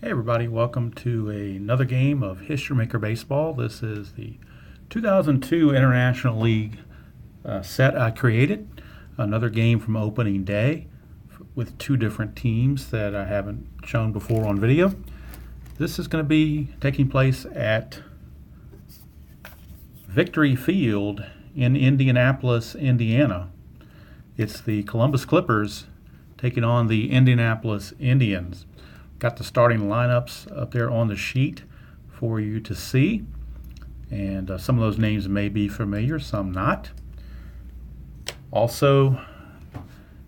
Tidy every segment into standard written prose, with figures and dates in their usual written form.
Hey everybody, welcome to another game of History Maker Baseball. This is the 2002 International League set I created. Another game from opening day with two different teams that I haven't shown before on video. This is going to be taking place at Victory Field in Indianapolis, Indiana. It's the Columbus Clippers taking on the Indianapolis Indians. Got the starting lineups up there on the sheet for you to see, and some of those names may be familiar, some not. Also,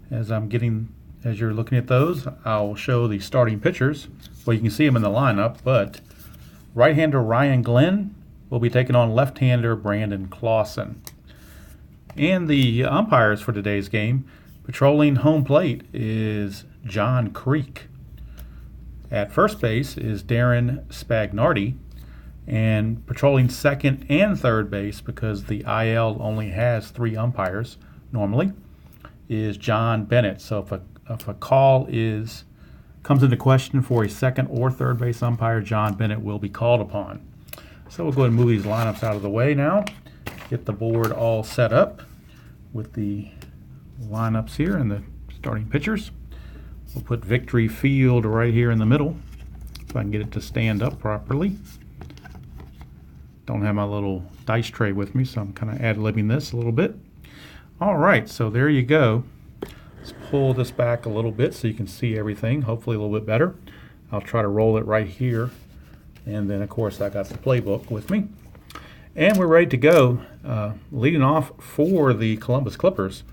as you're looking at those, I'll show the starting pitchers. Well, you can see them in the lineup, but right-hander Ryan Glenn will be taking on left-hander Brandon Clausen. And the umpires for today's game, patrolling home plate is John Creek. At first base is Darren Spagnardi, and patrolling second and third base, because the IL only has 3 umpires normally, is John Bennett. So if a call comes into question for a second or third base umpire, John Bennett will be called upon. So we'll go ahead and move these lineups out of the way now. Get the board all set up with the lineups here and the starting pitchers. We'll put Victory Field right here in the middle, if I can get it to stand up properly. Don't have my little dice tray with me, so I'm kind of ad-libbing this a little bit. All right, so there you go. Let's pull this back a little bit so you can see everything, hopefully a little bit better. I'll try to roll it right here. And then, of course, I got the playbook with me. And we're ready to go. Leading off for the Columbus Clippers.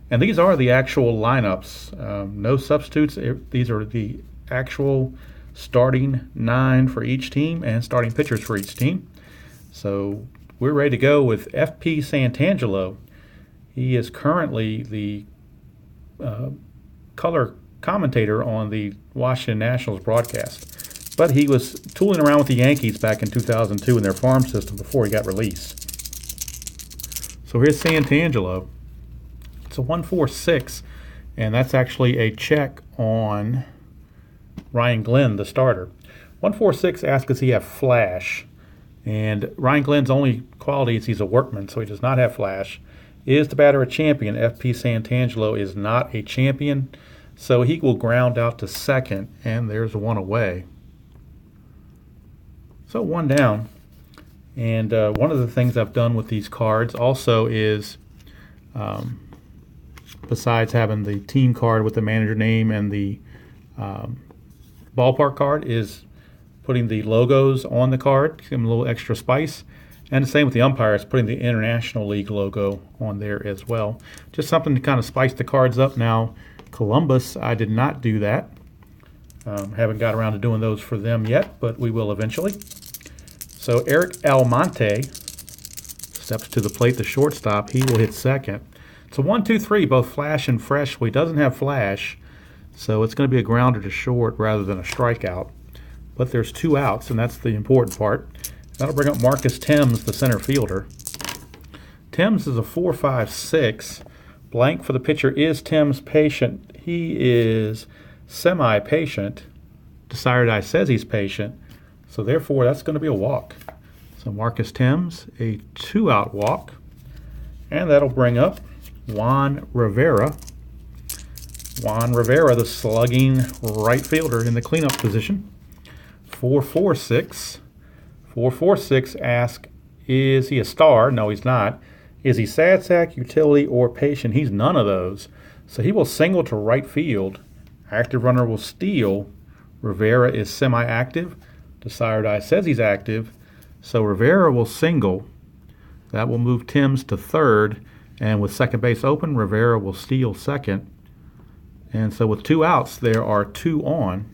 And these are the actual lineups, no substitutes. These are the actual starting 9 for each team and starting pitchers for each team. So we're ready to go with F.P. Santangelo. He is currently the color commentator on the Washington Nationals broadcast. But he was tooling around with the Yankees back in 2002 in their farm system before he got released. So here's Santangelo. It's a 1-4-6, and that's actually a check on Ryan Glenn, the starter. 1-4-6 asks, does he have flash? And Ryan Glenn's only quality is he's a workman, so he does not have flash. Is the batter a champion? F.P. Santangelo is not a champion, so he will ground out to second, and there's one away. So one down. And one of the things I've done with these cards also is, besides having the team card with the manager name and the ballpark card, is putting the logos on the card, give them a little extra spice. And the same with the umpires, putting the International League logo on there as well. Just something to kind of spice the cards up. Now, Columbus, I did not do that. Haven't got around to doing those for them yet, but we will eventually. So Eric Almonte steps to the plate, the shortstop. He will hit second. It's a 1-2-3, both flash and fresh. Well, he doesn't have flash, so it's going to be a grounder to short rather than a strikeout. But there's 2 outs, and that's the important part. That'll bring up Marcus Thames, the center fielder. Thames is a 4-5-6. Blank for the pitcher. Is Thames patient? He is semi-patient. Desired says he's patient, so therefore that's going to be a walk. So Marcus Thames, a 2-out walk. And that'll bring up Juan Rivera. Juan Rivera, the slugging right fielder in the cleanup position. 4-4-6. 4-4-6 asks, is he a star? No, he's not. Is he sad sack, utility, or patient? He's none of those. So he will single to right field. Active runner will steal. Rivera is semi-active. Desired says he's active. So Rivera will single. That will move Thames to third. And with second base open, Rivera will steal second. And so with 2 outs, there are 2 on.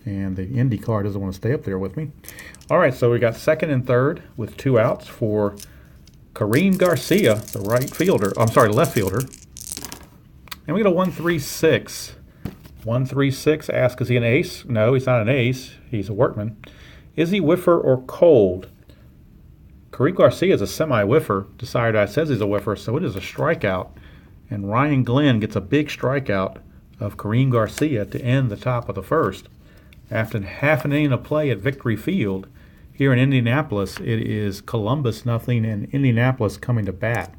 And the Indy card doesn't want to stay up there with me. All right, so we got second and third with 2 outs for Kareem Garcia, the left fielder. And we get a 1-3-6. 1-3-6 asks, is he an ace? No, he's not an ace. He's a workman. Is he whiffer or cold? Kareem Garcia is a semi-whiffer. Desired says he's a whiffer, so it is a strikeout. And Ryan Glenn gets a big strikeout of Kareem Garcia to end the top of the first. After half an inning of play at Victory Field here in Indianapolis, it is Columbus nothing and Indianapolis coming to bat.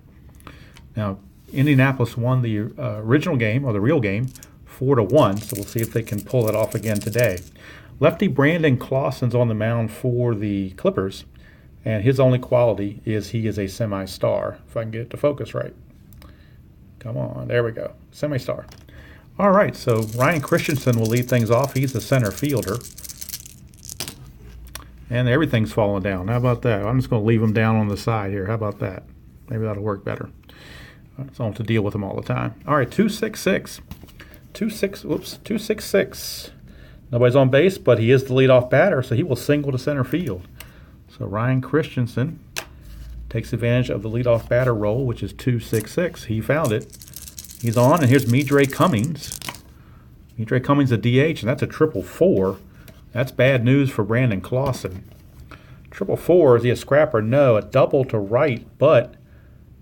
Now, Indianapolis won the original game, or the real game, 4-1, so we'll see if they can pull it off again today. Lefty Brandon Clausen's on the mound for the Clippers, and his only quality is he is a semi-star, if I can get it to focus right. Come on, there we go, semi-star. All right, so Ryan Christensen will lead things off. He's the center fielder. And everything's falling down. How about that? I'm just going to leave them down on the side here. How about that? Maybe that'll work better. So I don't have to deal with them all the time. All right, 266. 266. Nobody's on base, but he is the leadoff batter, so he will single to center field. So Ryan Christensen takes advantage of the leadoff batter role, which is 266. He found it. He's on, and here's Midre Cummings. Midre Cummings a DH, and that's a 444. That's bad news for Brandon Clausen. 444, is he a scrapper? No, a double to right, but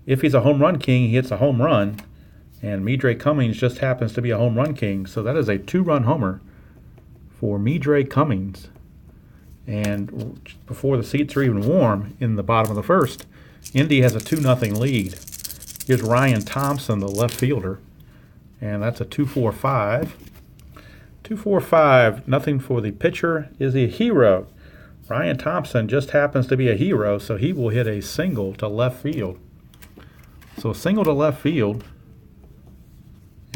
if he's a home run king, he hits a home run, and Midre Cummings just happens to be a home run king, so that is a 2-run homer for Midre Cummings. And before the seats are even warm in the bottom of the first, Indy has a 2-0 lead. Here's Ryan Thompson, the left fielder, and that's a 245. 245, nothing for the pitcher. Is he a hero? Ryan Thompson just happens to be a hero, so he will hit a single to left field. So a single to left field,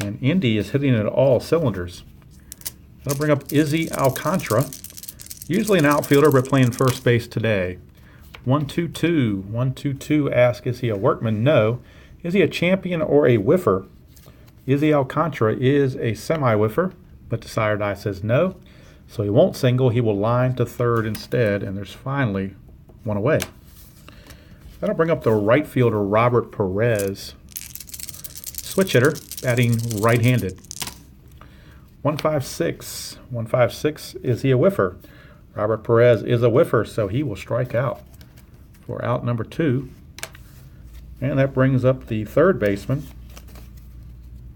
and Indy is hitting it all cylinders. That'll bring up Izzy Alcantara, usually an outfielder but playing first base today. 122. 122 asks, is he a workman? No. Is he a champion or a whiffer? Izzy Alcantara is a semi-whiffer, but the sire die says no. So he won't single. He will line to third instead, and there's finally one away. That'll bring up the right fielder, Robert Perez. Switch hitter, batting right-handed. 156. 156, is he a whiffer? Robert Perez is a whiffer, so he will strike out for out number 2. And that brings up the third baseman,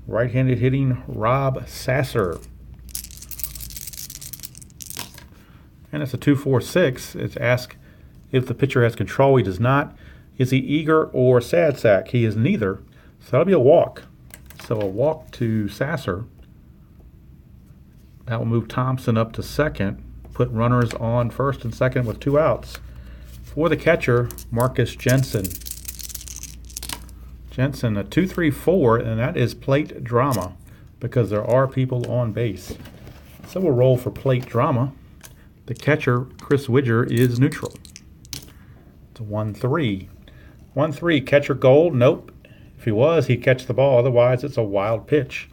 right-handed hitting Rob Sasser. And it's a 246. It's asked if the pitcher has control. He does not. Is he eager or sad sack? He is neither. So that'll be a walk. So a walk to Sasser. That will move Thompson up to second. Put runners on first and second with 2 outs. For the catcher, Marcus Jensen. Jensen, a 2-3-4, and that is plate drama because there are people on base. So we'll roll for plate drama. The catcher, Chris Widger, is neutral. It's a 1-3. 1-3, catcher gold? Nope. If he was, he'd catch the ball. Otherwise, it's a wild pitch.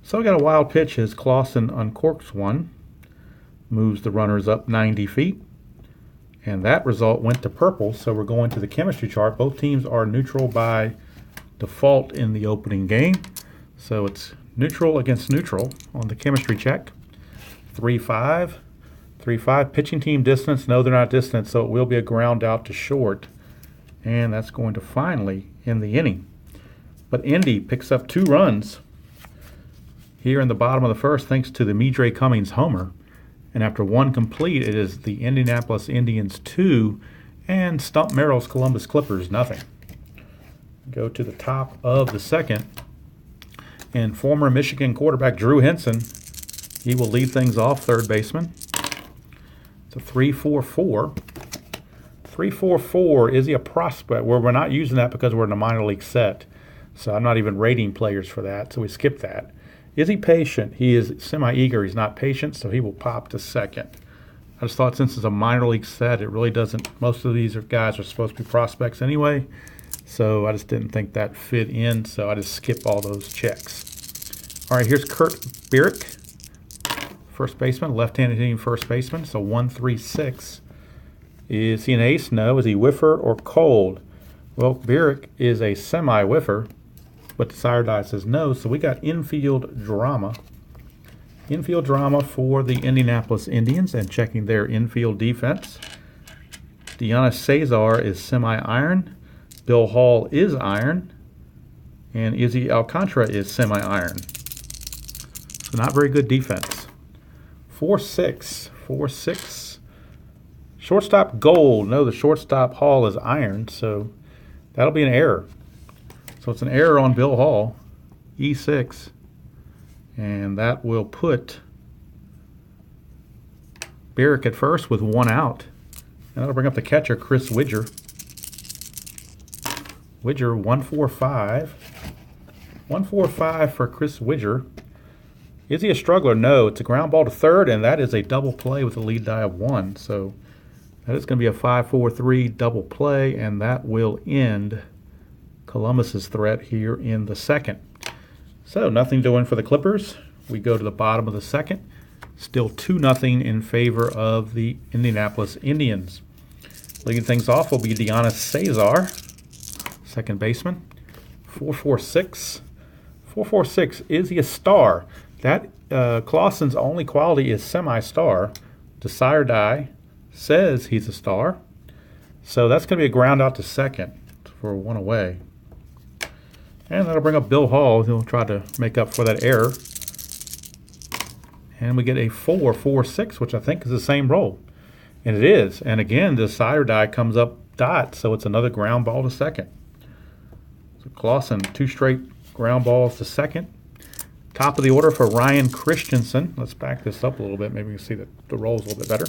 So we got a wild pitch as Clausen uncorks one. Moves the runners up 90 feet. And that result went to purple, so we're going to the chemistry chart. Both teams are neutral by default in the opening game. So it's neutral against neutral on the chemistry check. 3-5. 3-5. Pitching team distance. No, they're not distant, so it will be a ground out to short. And that's going to finally end the inning. But Indy picks up 2 runs here in the bottom of the first thanks to the Midre Cummings homer. And after 1 complete, it is the Indianapolis Indians 2 and Stump Merrill's Columbus Clippers nothing. Go to the top of the second. And former Michigan quarterback Drew Henson, he will lead things off, third baseman. It's a 3-4-4. 3-4-4, is he a prospect? Well, we're not using that because we're in a minor league set. So I'm not even rating players for that, so we skip that. Is he patient? He is semi-eager. He's not patient, so he will pop to second. I just thought since it's a minor league set, it really doesn't – most of these guys are supposed to be prospects anyway. So I just didn't think that fit in, so I just skip all those checks. All right, here's Kurt Bierich, first baseman, left-handed hitting first baseman, so 1-3-6. Is he an ace? No. Is he whiffer or cold? Well, Bierich is a semi-whiffer, but the sire die says no, so we got infield drama. Infield drama for the Indianapolis Indians and checking their infield defense. Deanna Cesar is semi-iron. Bill Hall is iron. And Izzy Alcantara is semi-iron. So not very good defense. 4-6. 4-6. Shortstop gold. No, the shortstop Hall is iron, so that'll be an error. So it's an error on Bill Hall, E6. And that will put Barrick at first with 1 out. And that'll bring up the catcher, Chris Widger. Widger, 145. 145 for Chris Widger. Is he a struggler? No, it's a ground ball to third, and that is a double play with a lead die of 1. So that is going to be a 5-4-3 double play, and that will end Columbus's threat here in the second. So nothing doing for the Clippers. We go to the bottom of the second. Still 2-0 in favor of the Indianapolis Indians. Leading things off will be Deonis Cesar, second baseman. 4-4-6. 4-4-6. Is he a star? That Clausen's only quality is semi-star. Desire Die says he's a star. So that's going to be a ground out to second for 1 away. And that'll bring up Bill Hall. He'll try to make up for that error. And we get a 4-4-6, which I think is the same roll. And it is. And again, the Desire Die comes up dot, so it's another ground ball to second. So Clausen, 2 straight ground balls to second. Top of the order for Ryan Christensen. Let's back this up a little bit. Maybe you can see the rolls a little bit better.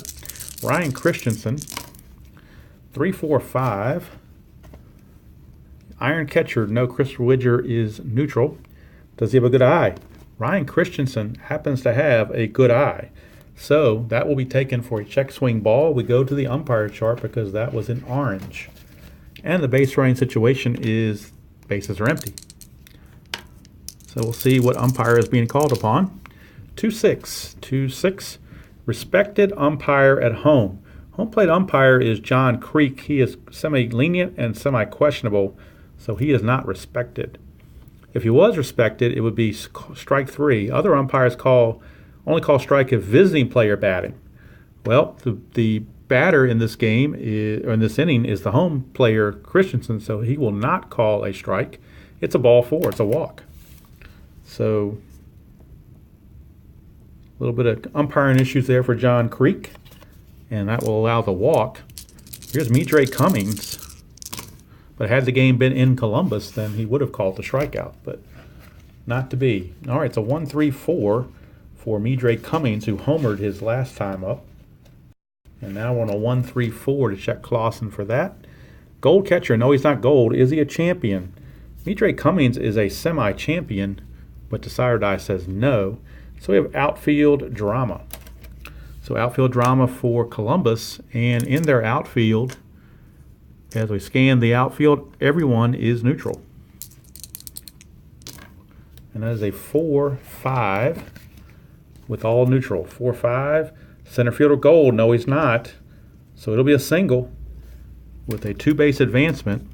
Ryan Christensen, 3-4-5. Iron catcher, no, Chris Widger is neutral. Does he have a good eye? Ryan Christensen happens to have a good eye. So that will be taken for a check swing ball. We go to the umpire chart because that was in orange. And the base running situation is bases are empty. So we'll see what umpire is being called upon. 2-6. 2-6. Respected umpire at home. Home plate umpire is John Creek. He is semi-lenient and semi-questionable, so he is not respected. If he was respected, it would be strike 3. Other umpires only call strike if visiting player batting. Well, the batter in this game or in this inning is the home player Christensen, so he will not call a strike. It's a ball 4. It's a walk. So a little bit of umpiring issues there for John Creek, and that will allow the walk. Here's Midre Cummings. But had the game been in Columbus, then he would have called the strikeout, but not to be. All right, so 1-3-4 for Midre Cummings, who homered his last time up. And now we're on a 1-3-4 to check Clausen for that. Gold catcher, no, he's not gold. Is he a champion? Midre Cummings is a semi-champion, but Desire Die says no. So we have outfield drama. So outfield drama for Columbus, and in their outfield, as we scan the outfield, everyone is neutral. And that is a 4-5 with all neutral. 4-5. Center fielder gold. No, he's not. So it'll be a single with a 2-base advancement.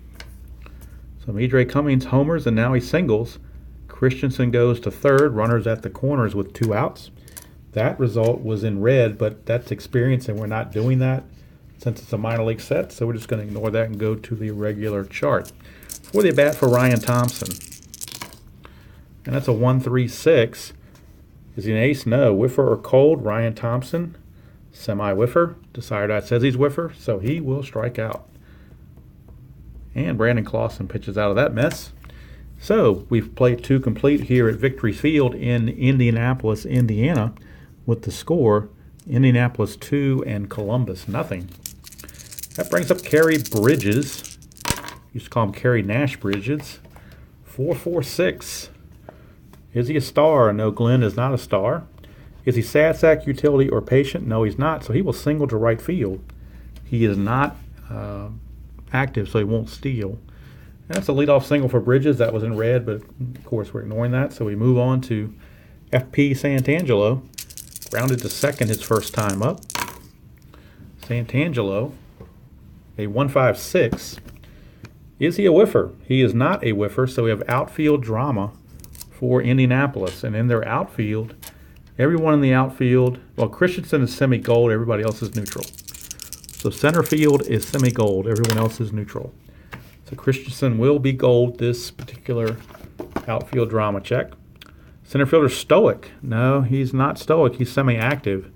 So Midre Cummings homers, and now he singles. Christensen goes to third. Runners at the corners with 2 outs. That result was in red, but that's experience, and we're not doing that since it's a minor league set, so we're just going to ignore that and go to the regular chart. For the bat for Ryan Thompson. And that's a 1-3-6. Is he an ace? No. Whiffer or cold? Ryan Thompson, semi-whiffer. Desire Die says he's whiffer, so he will strike out. And Brandon Clausen pitches out of that mess. So we've played 2 complete here at Victory Field in Indianapolis, Indiana, with the score Indianapolis 2 and Columbus nothing. That brings up Kerry Bridges. Used to call him Kerry Nash Bridges. 4-4-6. Is he a star? No, Glenn is not a star. Is he sad sack, utility, or patient? No, he's not. So he will single to right field. He is not active, so he won't steal. And that's a leadoff single for Bridges. That was in red, but of course we're ignoring that. So we move on to F.P. Santangelo. Grounded to second his first time up. Santangelo, a 1-5-6. Is he a whiffer? He is not a whiffer, so we have outfield drama for Indianapolis. And in their outfield, everyone in the outfield, well, Christensen is semi-gold, everybody else is neutral. So center field is semi-gold, everyone else is neutral. So Christensen will be gold this particular outfield drama check. Center fielder stoic. No, he's not stoic. He's semi-active.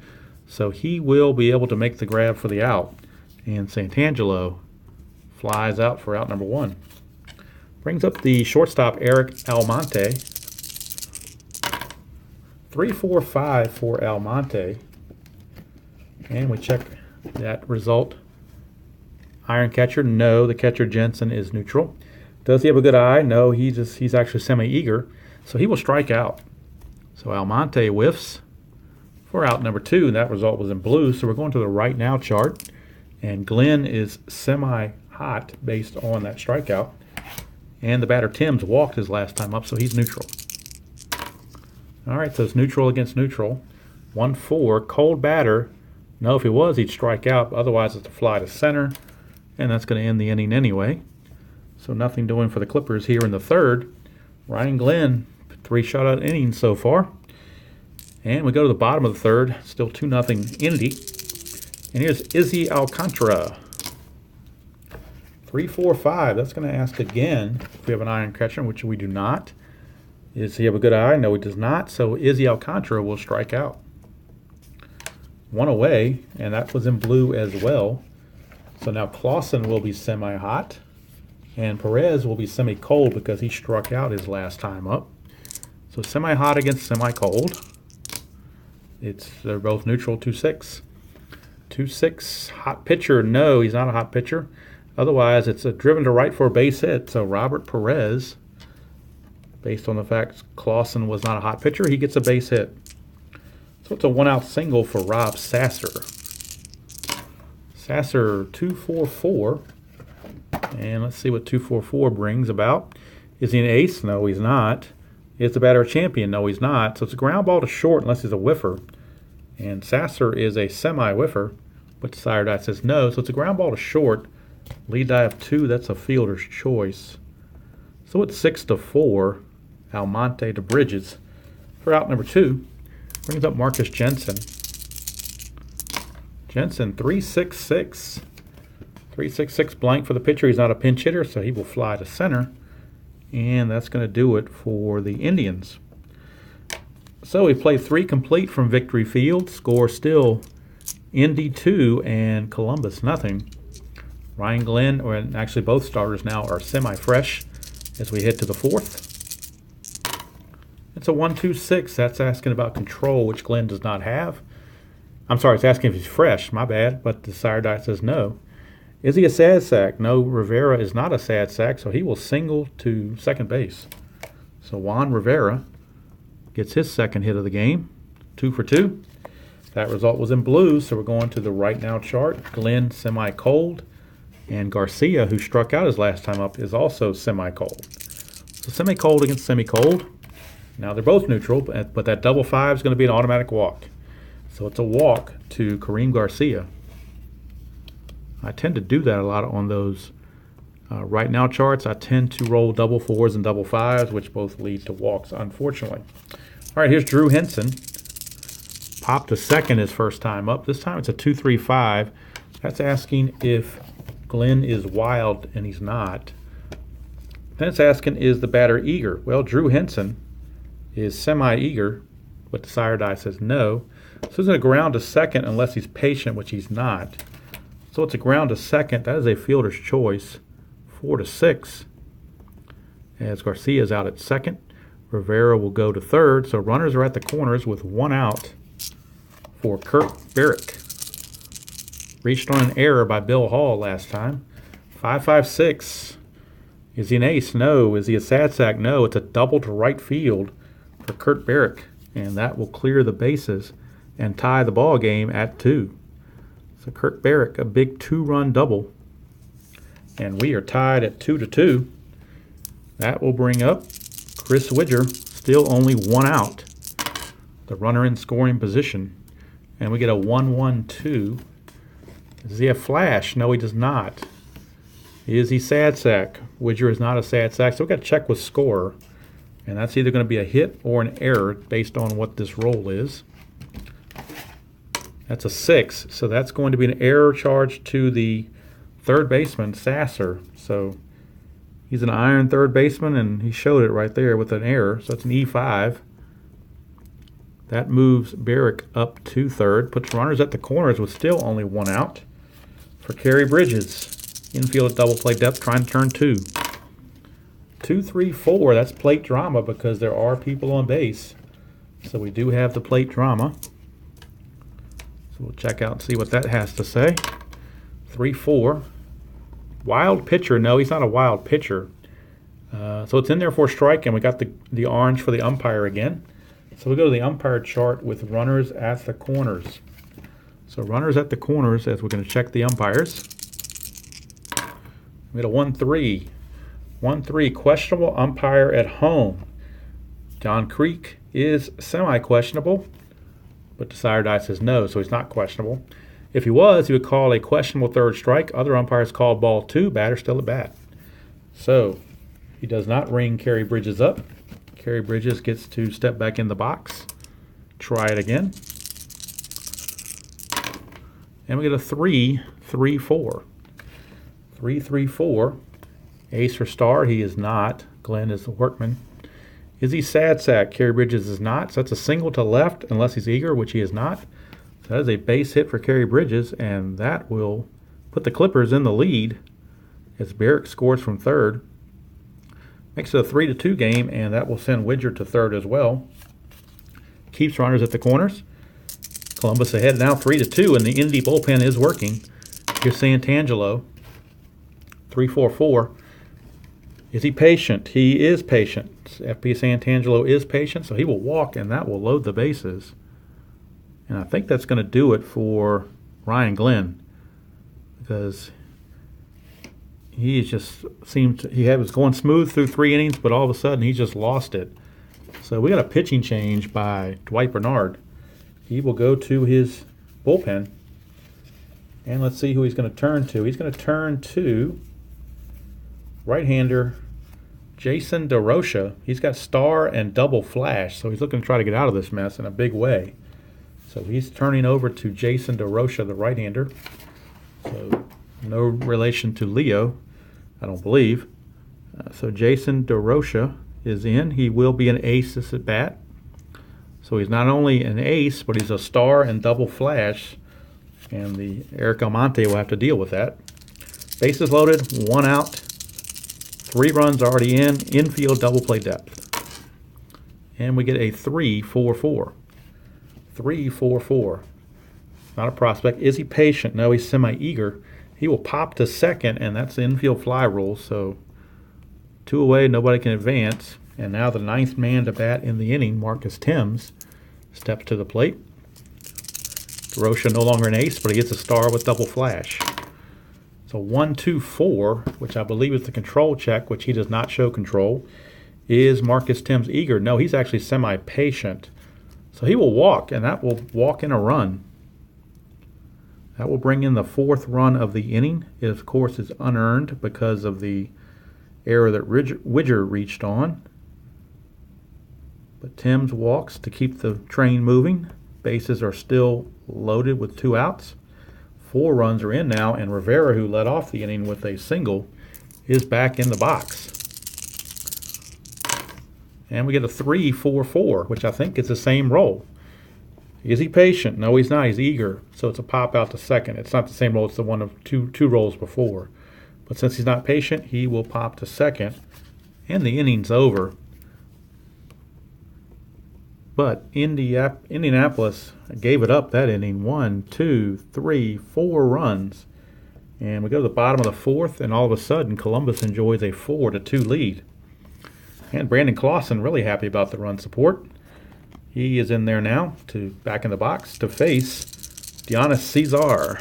So he will be able to make the grab for the out. And Santangelo flies out for out number 1. Brings up the shortstop, Eric Almonte. 3-4-5 for Almonte. And we check that result. Iron catcher, no. The catcher, Jensen, is neutral. Does he have a good eye? No, he's actually semi-eager. So he will strike out. So Almonte whiffs for out number 2. And that result was in blue. So we're going to the right now chart. And Glenn is semi-hot based on that strikeout. And the batter, Timms, walked his last time up, so he's neutral. All right, so it's neutral against neutral. 1-4, cold batter. No, if he was, he'd strike out. Otherwise, it's a fly to center. And that's going to end the inning anyway. So nothing doing for the Clippers here in the third. Ryan Glenn, 3 shutout innings so far. And we go to the bottom of the third. Still 2-0 Indy. And here's Izzy Alcantara. 3-4-5. That's going to ask again if we have an iron catcher, which we do not. Does he have a good eye? No, he does not. So Izzy Alcantara will strike out. 1 away, and that was in blue as well. So now Clausen will be semi-hot, and Perez will be semi-cold because he struck out his last time up. So semi-hot against semi-cold. They're both neutral. 2-6. 2-6. Hot pitcher. No, he's not a hot pitcher. Otherwise, it's a driven to right for a base hit. So Robert Perez, based on the fact Clausen was not a hot pitcher, he gets a base hit. So it's a 1-out single for Rob Sasser. Sasser 2-4-4. And let's see what 2-4-4 brings about. Is he an ace? No, he's not. Is the batter a champion? No, he's not. So it's a ground ball to short unless he's a whiffer. And Sasser is a semi-whiffer, but the sire die says no. So it's a ground ball to short. Lead die of 2, that's a fielder's choice. So it's 6-4, Almonte to Bridges. For out number 2, brings up Marcus Jensen. Jensen, 3-6-6. 3-6-6 blank for the pitcher. He's not a pinch hitter, so he will fly to center. And that's going to do it for the Indians. So we played 3 complete from Victory Field. Score still Indy 2 and Columbus nothing. Ryan Glenn, or actually both starters now, are semi-fresh as we head to the 4th. It's a 1-2-6. That's asking about control, which Glenn does not have. I'm sorry, it's asking if he's fresh. My bad, but the sire die says no. Is he a sad sack? No, Rivera is not a sad sack, so he will single to second base. So Juan Rivera gets his second hit of the game. 2 for 2. That result was in blue, so we're going to the right now chart. Glenn semi-cold. And Garcia, who struck out his last time up, is also semi-cold. So semi-cold against semi-cold. Now they're both neutral, but that double 5 is going to be an automatic walk. So it's a walk to Kareem Garcia. I tend to do that a lot on those right now charts. I tend to roll double 4s and double 5s, which both lead to walks, unfortunately. All right, here's Drew Henson. Popped to second his first time up. This time it's a 2-3-5. That's asking if Glenn is wild, and he's not. Then it's asking, is the batter eager? Well, Drew Henson is semi-eager, but the sire die says no. So he's going to ground to second unless he's patient, which he's not. So it's a ground to second. That is a fielder's choice. 4-6. As Garcia's out at second. Rivera will go to third. So runners are at the corners with 1 out for Kurt Barrick. Reached on an error by Bill Hall last time. 5-5-6. Is he an ace? No. Is he a sad sack? No. It's a double to right field for Kurt Barrick. And that will clear the bases and tie the ball game at 2. So Kurt Barrick, a big 2-run double. And we are tied at 2-2. That will bring up Chris Widger, still only 1 out. The runner in scoring position. And we get a 1-1-2. Does he have flash? No, he does not. Is he sad sack? Widger is not a sad sack, so we've got to check with scorer. And that's either going to be a hit or an error based on what this roll is. That's a 6, so that's going to be an error charge to the third baseman, Sasser. So he's an iron third baseman, and he showed it right there with an error. So it's an E5. That moves Barrick up to third, puts runners at the corners with still only one out for Kerry Bridges. Infield at double play depth, trying to turn 2. 2, 3, 4. That's plate drama because there are people on base. So we do have the plate drama. So we'll check out and see what that has to say. 3, 4. Wild pitcher. No, he's not a wild pitcher. So it's in there for a strike, and we got the orange for the umpire again. So we go to the umpire chart with runners at the corners. So runners at the corners as we're going to check the umpires. We got a 1-3. 1-3, questionable umpire at home. John Creek is semi-questionable, but Desire Die says no, so he's not questionable. If he was, he would call a questionable third strike. Other umpires call ball 2, batter still at bat. So he does not ring Kerry Bridges up. Kerry Bridges gets to step back in the box. Try it again. And we get a 3, 3, 4. 3, 3, 4. Ace or star, he is not. Glenn is the workman. Is he sad sack? Kerry Bridges is not. So that's a single to left unless he's eager, which he is not. So that is a base hit for Kerry Bridges, and that will put the Clippers in the lead as Barrick scores from third. Makes it a 3-2 game, and that will send Widger to third as well. Keeps runners at the corners. Columbus ahead now 3-2, and the Indy bullpen is working. Here's Santangelo. 3-4-4. Is he patient? He is patient. FP Santangelo is patient, so he will walk, and that will load the bases. And I think that's going to do it for Ryan Glenn, because he just seemed he was going smooth through 3 innings, but all of a sudden he just lost it. So we got a pitching change by Dwight Bernard. He will go to his bullpen, and let's see who he's going to turn to. He's going to turn to right-hander Jason DeRocha. He's got star and double flash, so he's looking to try to get out of this mess in a big way. So he's turning over to Jason DeRocha, the right-hander. So no relation to Leo, I don't believe. So Jason DeRocha is in. He will be an ace this at bat. So he's not only an ace, but he's a star and double flash. And the Eric Almonte will have to deal with that. Bases loaded, 1 out. 3 runs already in. Infield double play depth. And we get a 3-4-4. 3-4-4. Not a prospect. Is he patient? No, he's semi-eager. He will pop to second, and that's the infield fly rule. So 2 away, nobody can advance. And now the 9th man to bat in the inning, Marcus Thames, steps to the plate. DeRocha no longer an ace, but he gets a star with double flash. So 1-2-4, which I believe is the control check, which he does not show control. Is Marcus Thames eager? No, he's actually semi-patient. So he will walk, and that will walk in a run. That will bring in the 4th run of the inning. It, of course, is unearned because of the error that Widger reached on. But Thames walks to keep the train moving. Bases are still loaded with 2 outs. 4 runs are in now, and Rivera, who led off the inning with a single, is back in the box. And we get a 3-4-4, which I think is the same roll. Is he patient? No, he's not. He's eager. So it's a pop out to second. It's not the same roll. It's the one of two rolls before. But since he's not patient, he will pop to second, and the inning's over. But Indianapolis gave it up that inning. 1, 2, 3, 4 runs. And we go to the bottom of the 4th, and all of a sudden Columbus enjoys a 4-2 lead. And Brandon Clausen really happy about the run support. He is in there now, back in the box, to face Dionis Cesar.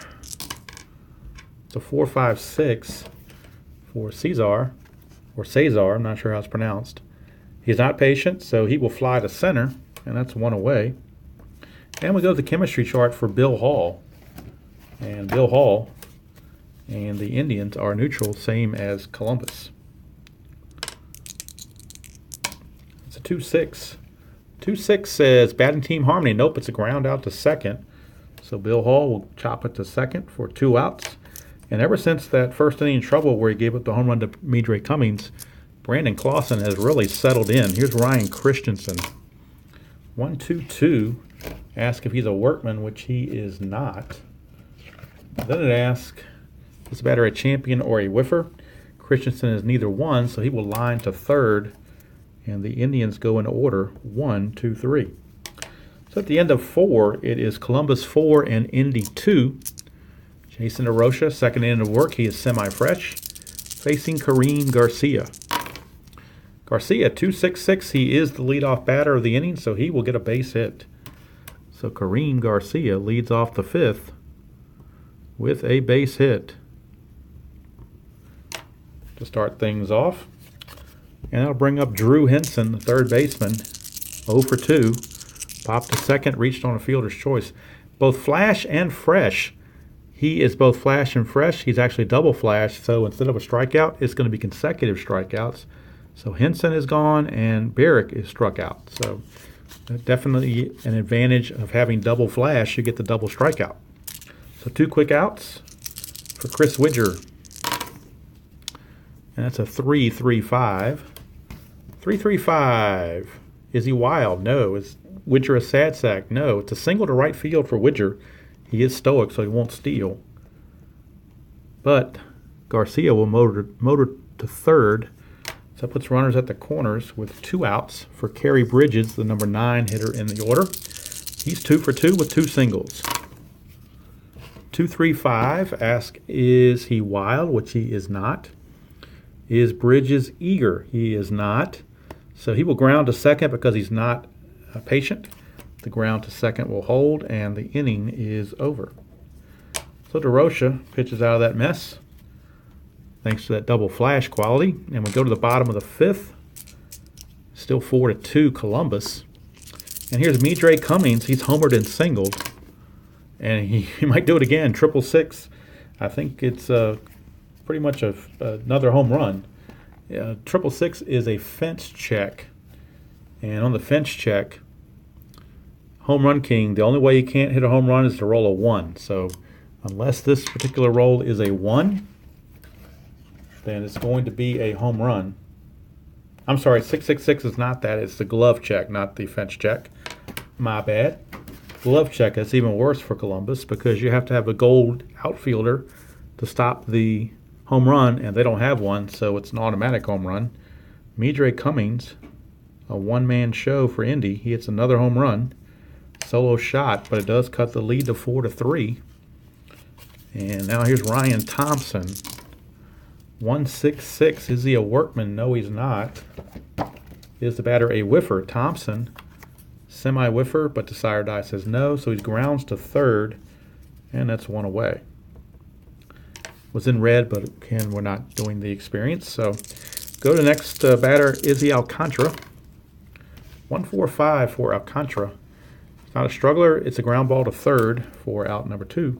It's a 4-5-6 for Cesar, or Cesar, I'm not sure how it's pronounced. He's not patient, so he will fly to center, and that's 1 away. And we go to the chemistry chart for Bill Hall. And Bill Hall and the Indians are neutral, same as Columbus. It's a 2-6. 2-6 says batting team harmony. Nope, it's a ground out to second. So Bill Hall will chop it to second for 2 outs. And ever since that first inning trouble where he gave up the home run to Midre Cummings, Brandon Clausen has really settled in. Here's Ryan Christensen. 122 asks if he's a workman, which he is not. Then it asks, is the batter a champion or a whiffer? Christensen is neither one, so he will line to third, and the Indians go in order 1, 2, 3. So at the end of 4, it is Columbus 4 and Indy 2. Jason DeRocha, second inning of work. He is semi-fresh, facing Kareem Garcia. Garcia, 2.66. He is the leadoff batter of the inning, so he will get a base hit. So Kareem Garcia leads off the 5th with a base hit to start things off. And that'll bring up Drew Henson, the third baseman, 0 for 2. Popped to second, reached on a fielder's choice. Both flash and fresh. He is both flash and fresh. He's actually double flash, so instead of a strikeout, it's going to be consecutive strikeouts. So Henson is gone and Barrick is struck out. So definitely an advantage of having double flash. You get the double strikeout. So 2 quick outs for Chris Widger. And that's a 3-3-5. 3-3-5. Is he wild? No. Is Widger a sad sack? No. It's a single to right field for Widger. He is stoic, so he won't steal. But Garcia will motor to third. So that puts runners at the corners with 2 outs for Kerry Bridges, the number 9 hitter in the order. He's 2 for 2 with 2 singles. 2-3-5 asks, is he wild? Which he is not. Is Bridges eager? He is not. So he will ground to second because he's not patient. The ground to second will hold, and the inning is over. So DeRocha pitches out of that mess, thanks to that double flash quality. And we go to the bottom of the 5th. Still 4-2 Columbus. And here's Midre Cummings. He's homered and singled. And he might do it again, 666. I think it's pretty much another home run. 666 is a fence check. And on the fence check, Home Run King, the only way you can't hit a home run is to roll a 1. So unless this particular roll is a 1, then it's going to be a home run. I'm sorry, 666 is not that. It's the glove check, not the fence check. My bad. Glove check, that's even worse for Columbus because you have to have a gold outfielder to stop the home run, and they don't have one, so it's an automatic home run. Midre Cummings, a one-man show for Indy. He hits another home run. Solo shot, but it does cut the lead to 4-3. And now here's Ryan Thompson. 166. Is he a workman? No, he's not. Is the batter a whiffer? Thompson, semi-whiffer, but the sire die says no, so he grounds to third, and that's 1 away. Was in red, but again, we're not doing the experience. So go to the next batter, Izzy Alcantara. 145 for Alcantara. It's not a struggler. It's a ground ball to third for out number 2.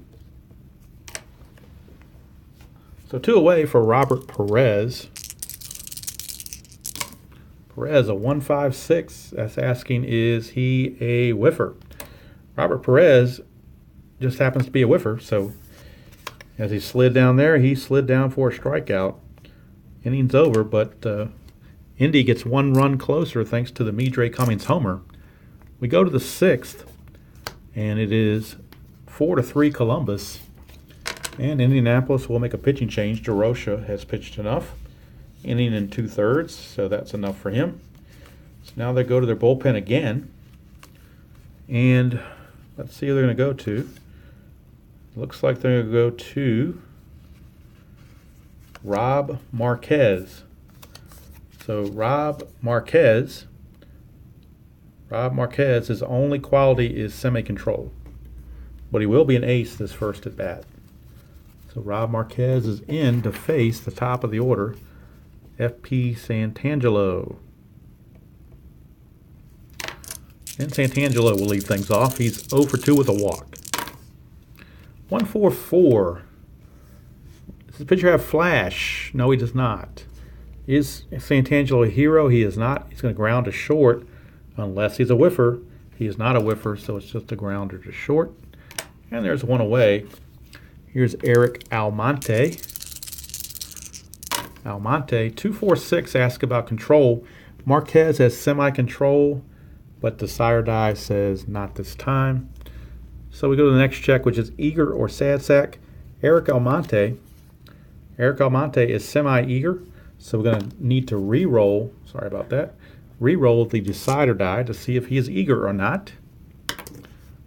So 2 away for Robert Perez. Perez, a 156. That's asking, is he a whiffer? Robert Perez just happens to be a whiffer. So as he slid down there, he slid down for a strikeout. Inning's over, but Indy gets 1 run closer thanks to the Midre Cummings homer. We go to the 6th, and it is 4-3 Columbus. And Indianapolis will make a pitching change. DeRocha has pitched enough. Inning in 2/3, so that's enough for him. So now they go to their bullpen again. And let's see who they're going to go to. Looks like they're going to go to Rob Marquez. So Rob Marquez, his only quality is semi-control. But he will be an ace this first at bat. So Rob Marquez is in to face the top of the order, F.P. Santangelo. And Santangelo will lead things off. He's 0 for 2 with a walk. 144. Does the pitcher have flash? No, he does not. Is Santangelo a hero? He is not. He's going to ground to short unless he's a whiffer. He is not a whiffer, so it's just a grounder to short. And there's 1 away. Here's Eric Almonte. 246 asks about control. Marquez has semi-control. but the sire die says not this time. So we go to the next check, which is eager or sad sack. Eric Almonte. Eric Almonte is semi-eager, so we're going to need to re-roll. Sorry about that. Re-roll the decider die to see if he is eager or not.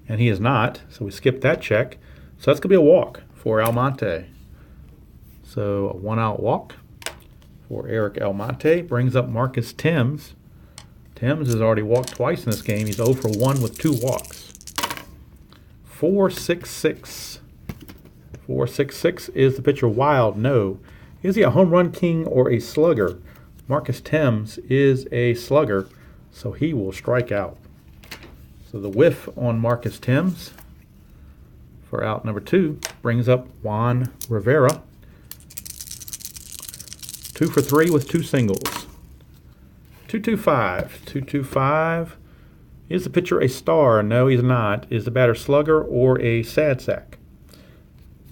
And he is not, so we skip that check. So that's going to be a walk for Almonte. So a 1-out walk for Eric Almonte brings up Marcus Thames. Thames has already walked twice in this game. He's 0 for 1 with 2 walks. 4-6-6. 4-6-6 is the pitcher wild? No. Is he a home run king or a slugger? Marcus Thames is a slugger, so he will strike out. So the whiff on Marcus Thames for out number 2 brings up Juan Rivera. 2 for 3 with 2 singles. 2-2-5. 2-2-5. Is the pitcher a star? No, he's not. Is the batter slugger or a sad sack?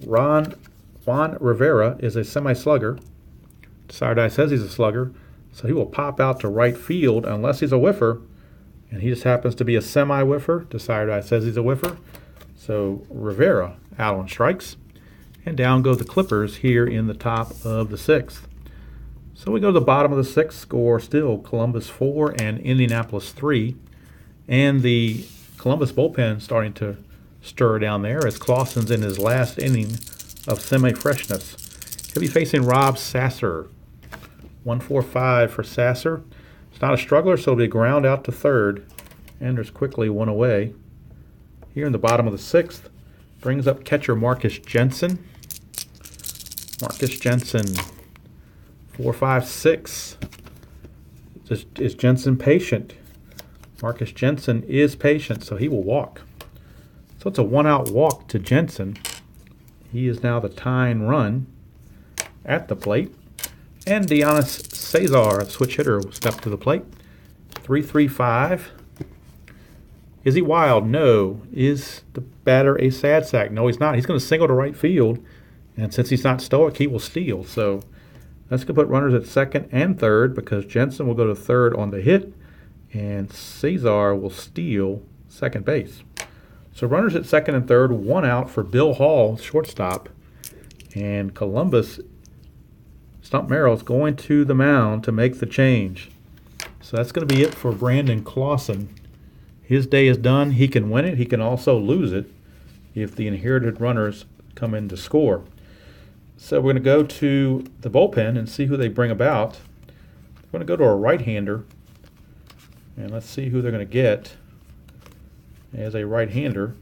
Juan Rivera is a semi-slugger. Sire die says he's a slugger, so he will pop out to right field unless he's a whiffer, and he just happens to be a semi-whiffer. The sire die says he's a whiffer, so Rivera out on strikes, and down go the Clippers here in the top of the 6th. So we go to the bottom of the 6th, score still Columbus 4 and Indianapolis 3, and the Columbus bullpen starting to stir down there as Clausen's in his last inning of semi-freshness. He'll be facing Rob Sasser. 1-4-5 for Sasser. It's not a struggler, so it'll be a ground out to third, and there's quickly one away. Here in the bottom of the 6th, brings up catcher Marcus Jensen. Marcus Jensen. 4-5-6. Is Jensen patient? Marcus Jensen is patient, so he will walk. So it's a 1-out walk to Jensen. He is now the tying run at the plate. And Dionis Cesar, switch hitter, will step to the plate. 3-3-5. Is he wild? No. Is the batter a sad sack? No, he's not. He's going to single to right field. And since he's not stoic, he will steal. So that's going to put runners at second and third because Jensen will go to third on the hit. And Cesar will steal second base. So runners at second and third, 1 out for Bill Hall, shortstop. And Columbus, Stump Merrill's going to the mound to make the change. So that's going to be it for Brandon Clausen. His day is done. He can win it. He can also lose it if the inherited runners come in to score. So we're going to go to the bullpen and see who they bring about. We're going to go to a right-hander. And let's see who they're going to get as a right-hander.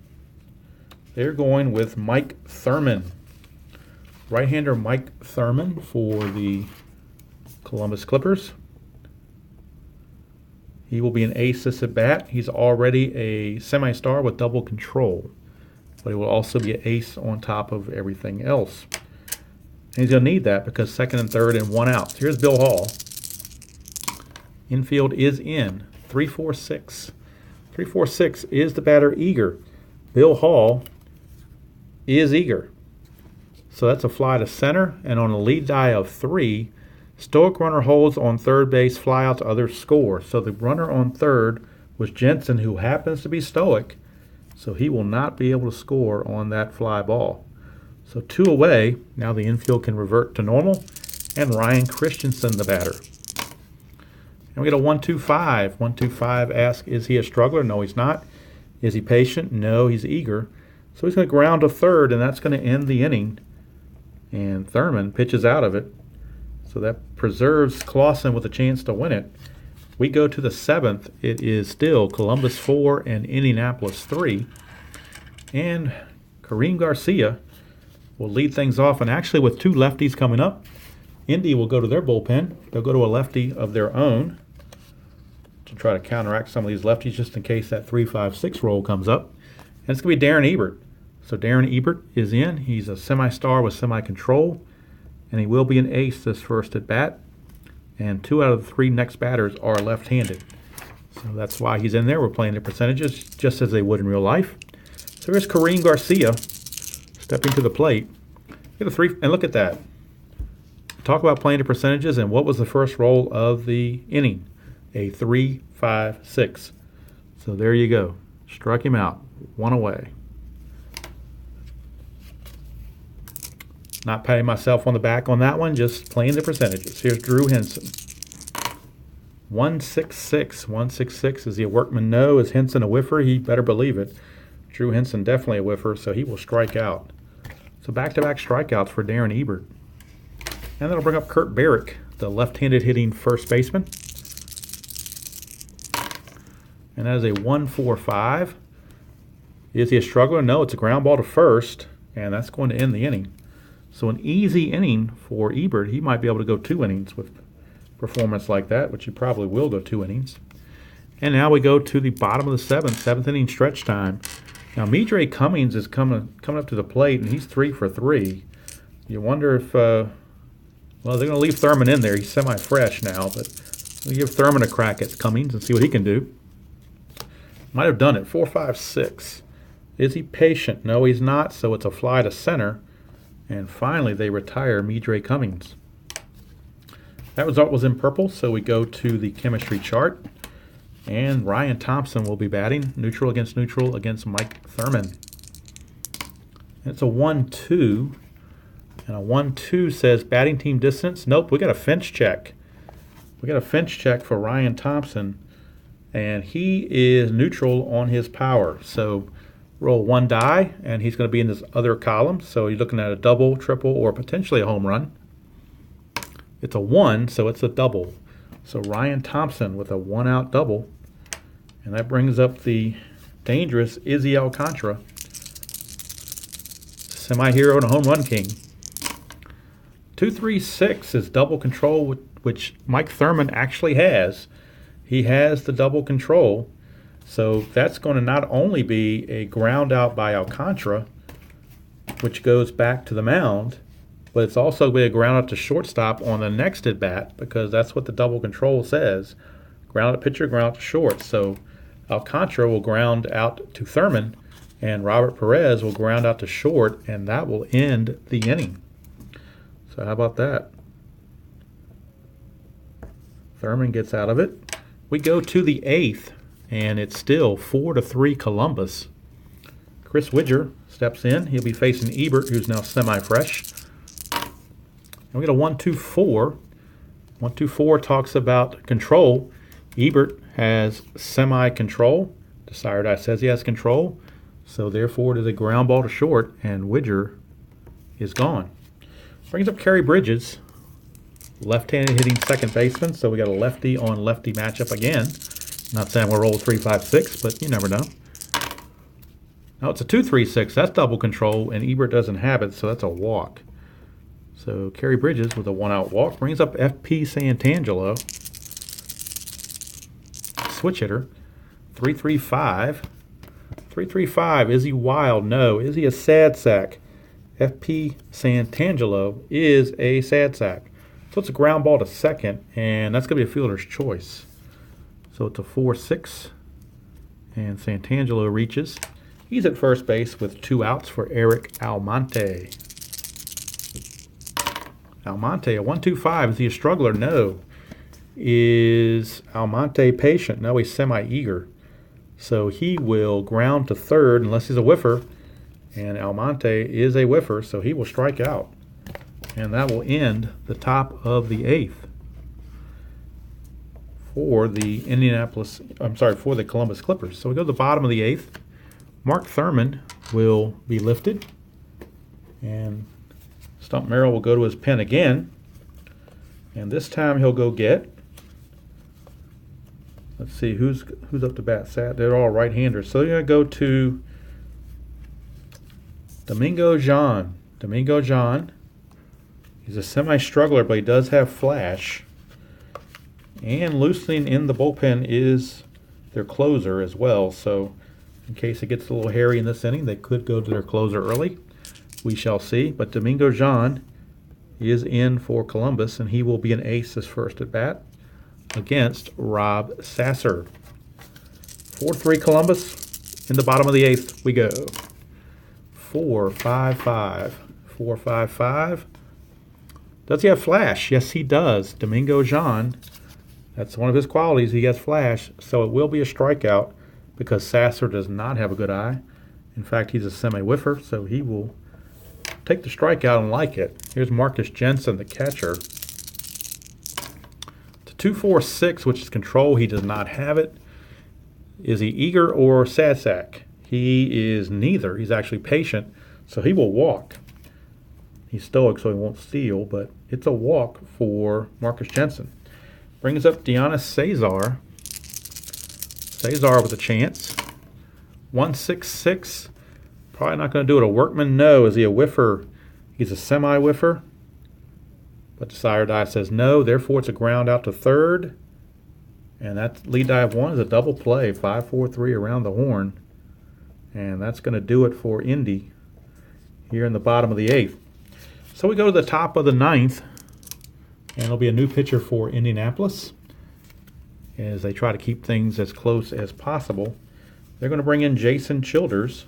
They're going with Mike Thurman. Right-hander Mike Thurman for the Columbus Clippers. He will be an ace this at bat. He's already a semi-star with double control. But he will also be an ace on top of everything else. And he's going to need that because second and third and 1 out. So here's Bill Hall. Infield is in. 3-4-6. 3-4-6 is the batter eager. Bill Hall is eager. So that's a fly to center, and on a lead die of 3, stoic runner holds on third base, fly out to others score. So the runner on third was Jensen, who happens to be stoic, so he will not be able to score on that fly ball. So 2 away. Now the infield can revert to normal, and Ryan Christensen the batter. And we get a 1-2-5. 1-2-5 asks, is he a struggler? No, he's not. Is he patient? No, he's eager. So he's going to ground to third, and that's going to end the inning. And Thurman pitches out of it. So that preserves Clausen with a chance to win it. We go to the 7th. It is still Columbus 4 and Indianapolis 3. And Kareem Garcia will lead things off. And actually with 2 lefties coming up, Indy will go to their bullpen. They'll go to a lefty of their own to try to counteract some of these lefties just in case that 3-5-6 roll comes up. And it's going to be Darren Ebert. So Darren Ebert is in. He's a semi-star with semi-control, and he will be an ace this first at bat. And 2 out of the 3 next batters are left-handed. So that's why he's in there. We're playing the percentages just as they would in real life. So here's Kareem Garcia stepping to the plate. Get a 3, and look at that. Talk about playing the percentages, and what was the first roll of the inning? A 3-5-6. So there you go. Struck him out. One away. Not patting myself on the back on that one, just playing the percentages. Here's Drew Henson. 166. 166. Is he a workman? No. Is Henson a whiffer? He better believe it. Drew Henson definitely a whiffer, so he will strike out. So back-to-back strikeouts for Darren Ebert. And that'll bring up Kurt Barrick, the left-handed hitting first baseman. And that is a 1-4-5. Is he a struggler? No, it's a ground ball to first, and that's going to end the inning. So an easy inning for Ebert. He might be able to go 2 innings with performance like that, which he probably will go 2 innings. And now we go to the bottom of the seventh inning stretch time. Now Midre Cummings is coming up to the plate, and he's 3 for 3. You wonder if, well, they're going to leave Thurman in there. He's semi-fresh now, but we'll give Thurman a crack at Cummings and see what he can do. Might have done it. 4-5-6. Is he patient? No, he's not, so it's a fly to center. And finally, they retire Midre Cummings. That result was in purple, so we go to the chemistry chart. And Ryan Thompson will be batting, neutral against Mike Thurman. And it's a 1-2. And a 1-2 says batting team distance. Nope, we got a fence check. We got a fence check for Ryan Thompson. And he is neutral on his power. So roll 1 die, and he's going to be in this other column. So you're looking at a double, triple, or potentially a home run. It's a 1, so it's a double. So Ryan Thompson with a 1-out double. And that brings up the dangerous Izzy Alcantara, semi-hero and a home run king. 2-3-6 is double control, which Mike Thurman actually has. He has the double control. So that's going to not only be a ground out by Alcantara, which goes back to the mound, but it's also going to be a ground out to shortstop on the next at bat, because that's what the double control says. Ground out pitcher, ground out to short. So Alcantara will ground out to Thurman, and Robert Perez will ground out to short, and that will end the inning. So how about that? Thurman gets out of it. We go to the 8th, and it's still 4-3 Columbus. Chris Widger steps in. He'll be facing Ebert, who's now semi-fresh. And we get a 1-2-4. 1-2-4 talks about control. Ebert has semi-control. Desiredice says he has control. So therefore it is a ground ball to short, and Widger is gone. Brings up Kerry Bridges, left-handed hitting second baseman. So we got a lefty on lefty matchup again. Not saying we'll roll 3-5-6, but you never know. Now it's a 2-3-6. That's double control, and Ebert doesn't have it, so that's a walk. So Kerry Bridges with a 1-out walk brings up F.P. Santangelo, switch hitter. 3-3-5. 3-3-5. Is he wild? No. Is he a sad sack? F.P. Santangelo is a sad sack. So it's a ground ball to second, and that's going to be a fielder's choice. So it's a 4-6, and Santangelo reaches. He's at first base with 2 outs for Eric Almonte. Almonte, a 1-2-5. Is he a struggler? No. Is Almonte patient? No, he's semi-eager. So he will ground to third unless he's a whiffer, and Almonte is a whiffer, so he will strike out. And that will end the top of the 8th for the for the Columbus Clippers. So we go to the bottom of the 8th. Mark Thurman will be lifted, and Stump Merrill will go to his pen again, and this time he'll go get, let's see, who's up to bat. They're all right-handers. So you're going to go to Domingo John. Domingo John. He's a semi-struggler, but he does have flash. And loosening in the bullpen is their closer as well. So in case it gets a little hairy in this inning, they could go to their closer early. We shall see. But Domingo John is in for Columbus, and he will be an ace his first at bat against Rob Sasser. 4-3 Columbus. In the bottom of the 8th we go. 4-5-5. 4-5-5. Does he have flash? Yes, he does. Domingo John, that's one of his qualities. He has flash, so it will be a strikeout because Sasser does not have a good eye. In fact, he's a semi-whiffer, so he will take the strikeout and like it. Here's Marcus Jensen, the catcher. It's a 2-4-6, which is control. He does not have it. Is he eager or sad sack? He is neither. He's actually patient, so he will walk. He's stoic, so he won't steal, but it's a walk for Marcus Jensen. Brings up Deonis Cesar. Cesar with a chance. 1-6-6. Probably not going to do it. A workman? No. Is he a whiffer? He's a semi-whiffer. But desired die says no. Therefore, it's a ground out to third. And that lead die of 1 is a double play. 5-4-3 around the horn. And that's going to do it for Indy here in the bottom of the 8th. So we go to the top of the 9th. And it'll be a new pitcher for Indianapolis as they try to keep things as close as possible. They're going to bring in Jason Childers.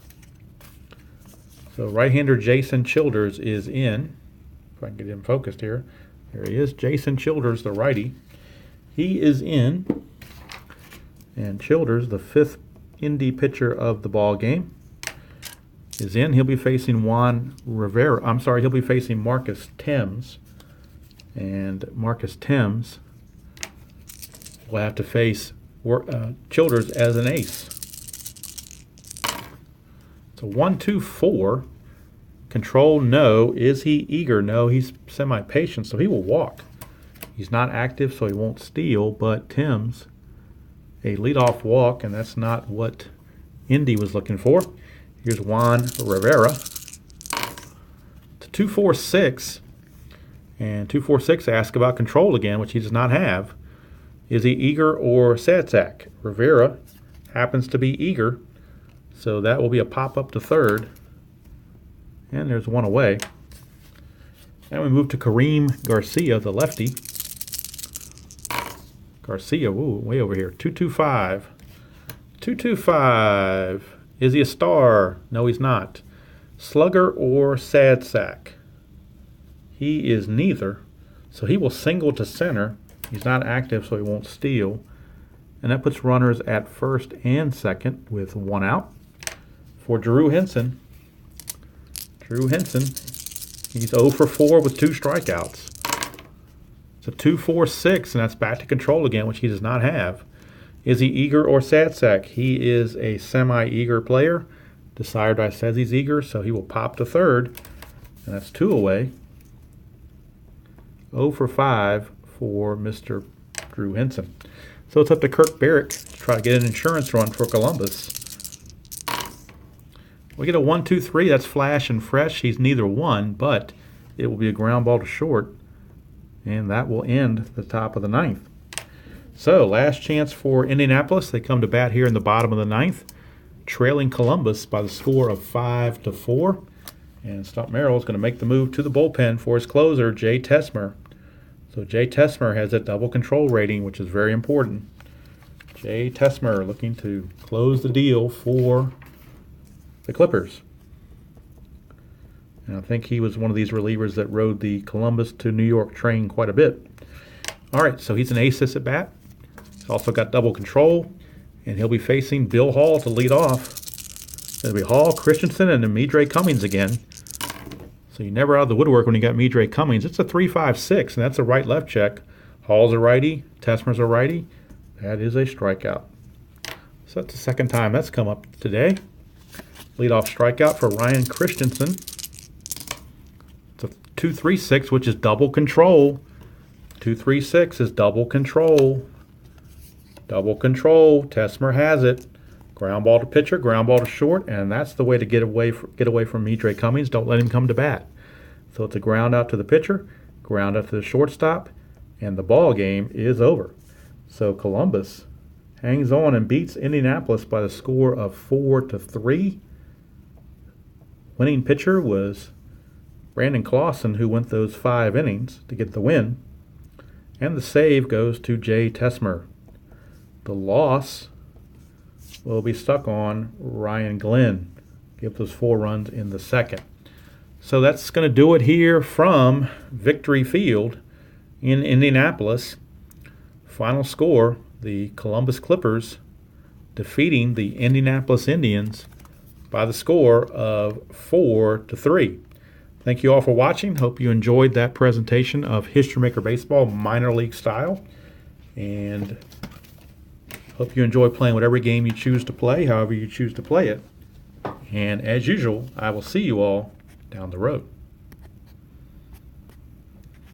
So right-hander Jason Childers is in. If I can get him focused here. There he is, Jason Childers, the righty. He is in. And Childers, the 5th Indy pitcher of the ball game, is in. He'll be facing he'll be facing Marcus Thames. And Marcus Thames will have to face Childers as an ace. It's a 1-2-4. Control, no. Is he eager? No, he's semi-patient, so he will walk. He's not active, so he won't steal, but Thames, a leadoff walk, and that's not what Indy was looking for. Here's Juan Rivera. It's a 2-4-6. And 2-4-6 asks about control again, which he does not have. Is he eager or sad sack? Rivera happens to be eager, so that will be a pop-up to third. And there's one away. And we move to Kareem Garcia, the lefty. Garcia, way over here. 2-2-5. 2-2-5. Is he a star? No, he's not. Slugger or sad sack? He is neither, so he will single to center. He's not active, so he won't steal. And that puts runners at first and second with 1 out. For Drew Henson, he's 0 for 4 with 2 strikeouts. It's a 2-4-6, and that's back to control again, which he does not have. Is he eager or sad sack? He is a semi-eager player. Desired by says he's eager, so he will pop to third, and that's 2 away. 0 for 5 for Mr. Drew Henson. So it's up to Kirk Barrick to try to get an insurance run for Columbus. We get a 1-2-3. That's flash and fresh. He's neither one, but it will be a ground ball to short, and that will end the top of the 9th. So last chance for Indianapolis. They come to bat here in the bottom of the 9th, trailing Columbus by the score of 5-4. And Stump Merrill is going to make the move to the bullpen for his closer, Jay Tessmer. So Jay Tessmer has a double control rating, which is very important. Jay Tessmer looking to close the deal for the Clippers. And I think he was one of these relievers that rode the Columbus to New York train quite a bit. All right, so he's an ace at bat. He's also got double control, and he'll be facing Bill Hall to lead off. It'll be Hall, Christensen, and then Midre Cummings again. So you're never out of the woodwork when you got Midre Cummings. It's a 3-5-6, and that's a right-left check. Hall's a righty, Tessmer's a righty. That is a strikeout. So that's the second time that's come up today. Leadoff strikeout for Ryan Christensen. It's a 2-3-6, which is double control. 2-3-6 is double control. Double control. Tessmer has it. Ground ball to pitcher, ground ball to short, and that's the way to get away from Midre Cummings. Don't let him come to bat. So it's a ground out to the pitcher, ground out to the shortstop, and the ball game is over. So Columbus hangs on and beats Indianapolis by the score of 4-3. Winning pitcher was Brandon Clausen, who went those 5 innings to get the win. And the save goes to Jay Tessmer. The loss will be stuck on Ryan Glenn. Give those 4 runs in the second. So that's going to do it here from Victory Field in Indianapolis. Final score, the Columbus Clippers defeating the Indianapolis Indians by the score of 4-3. Thank you all for watching. Hope you enjoyed that presentation of History Maker Baseball minor league style. And hope you enjoy playing whatever game you choose to play, however you choose to play it. And as usual, I will see you all down the road.